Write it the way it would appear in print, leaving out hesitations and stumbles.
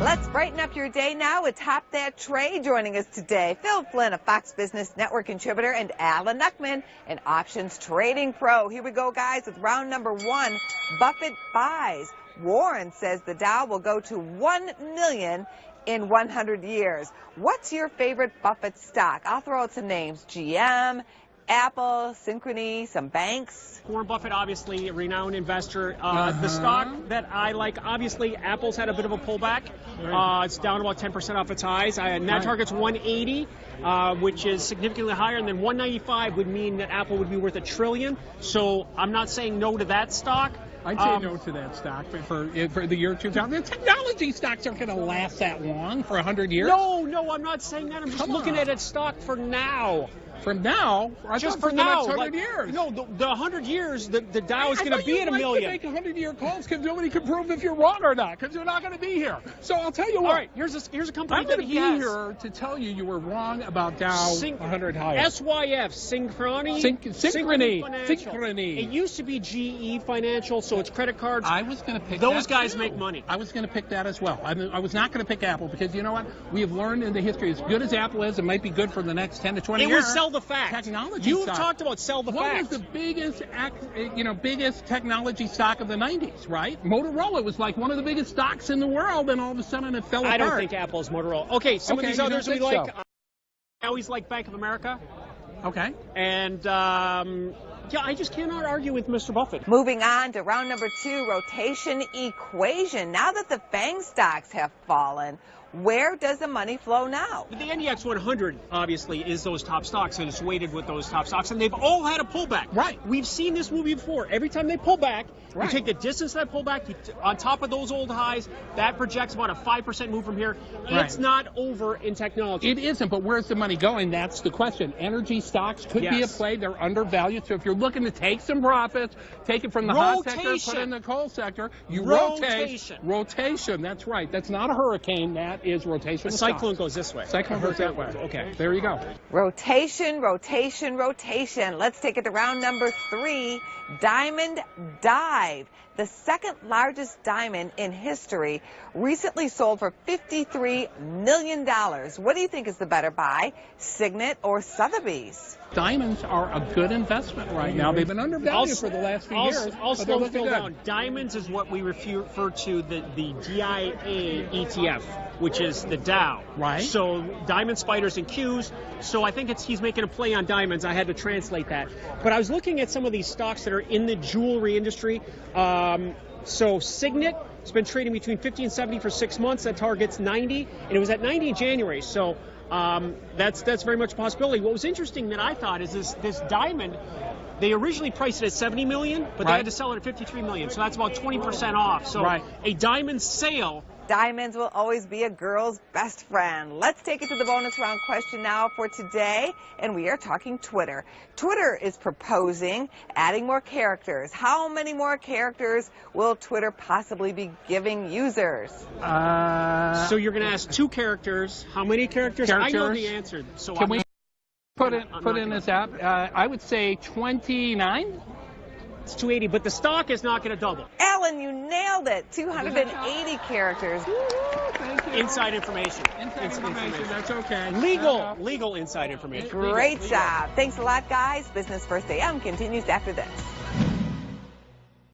Let's brighten up your day now with Top That Trade. Joining us today, Phil Flynn, a Fox Business Network contributor, and Alan Nuckman, an options trading pro. Here we go, guys, with round number one. Buffett buys. Warren says the Dow will go to 1 million in 100 years. What's your favorite Buffett stock? I'll throw out some names. GM, Apple, Synchrony, some banks. Warren Buffett, obviously a renowned investor. The stock that I like, obviously, Apple's had a bit of a pullback. It's down about 10% off its highs. That target's 180, which is significantly higher. And then 195 would mean that Apple would be worth $1 trillion. So I'm not saying no to that stock. I'd say no to that stock for the year 2000. The technology stocks aren't going to last that long, for 100 years. No, I'm not saying that. I'm just looking at its stock for now. From now? Just for the now. Next 100 years. No, the 100 years, the Dow is going to be at 1 million. I thought you like to make 100-year calls because nobody can prove if you're wrong or not, because you're not going to be here. So I'll tell you what. All right, here's a company I'm that going to be here to tell you were wrong about Dow 100 higher. SYF, Synchrony. It used to be GE Financial, so it's credit cards. I was going to pick those that guys too. make money. I was going to pick that as well. I was not going to pick Apple because you know what? We have learned in the history, as good as Apple is, it might be good for the next 10 to 20 years. It was sell the fact. Technology You've stock. talked about sell the fact. What was the biggest technology stock of the 90s, right? Motorola was like one of the biggest stocks in the world, and all of a sudden it fell apart. I don't think Apple's Motorola. Okay, some of these others we like. So. I always like Bank of America. Okay. And, yeah, I just cannot argue with Mr. Buffett. Moving on to round number two, rotation equation. Now that the FANG stocks have fallen, where does the money flow now? The NDX 100, obviously, is those top stocks, and it's weighted with those top stocks, and they've all had a pullback. Right. We've seen this movie before. Every time they pull back, right. You take the distance of that pullback, on top of those old highs, that projects about a 5% move from here. Right. It's not over in technology. It isn't, but where's the money going? That's the question. Energy stocks could be a play. They're undervalued, so if you're looking to take some profits, take it from the hot sector, put it in the coal sector, you rotate. Rotation, that's right. That's not a hurricane, that is rotation. A cyclone goes this way. Cyclone goes that way. Okay. There you go. Rotation. Let's take it to round number three, Diamond Dive. The second largest diamond in history recently sold for $53 million. What do you think is the better buy, Signet or Sotheby's? Diamonds are a good investment right now. They've been undervalued for the last few years. I'll slow Phil down. Diamonds is what we refer to the DIA ETF, which is the Dow. Right. So diamond spiders and Qs. So I think he's making a play on diamonds. I had to translate that. But I was looking at some of these stocks that are in the jewelry industry. So Signet has been trading between 50 and 70 for 6 months. That target's 90, and it was at 90 in January. So that's very much a possibility. What was interesting that I thought is this diamond. They originally priced it at $70 million, but they had to sell it at $53 million. So that's about 20% off. So a diamond sale. Diamonds will always be a girl's best friend. Let's take it to the bonus round question now for today, and we are talking Twitter. Twitter is proposing adding more characters. How many more characters will Twitter possibly be giving users? So you're going to ask 2 characters. How many characters? I know the answer. So can we put in this app? I would say 29. It's 280, but the stock is not going to double. Alan, you nailed it. 280 characters. Thank you. Inside information. Inside information. That's okay. Legal inside information. Great job. Thanks a lot, guys. Business First AM continues after this.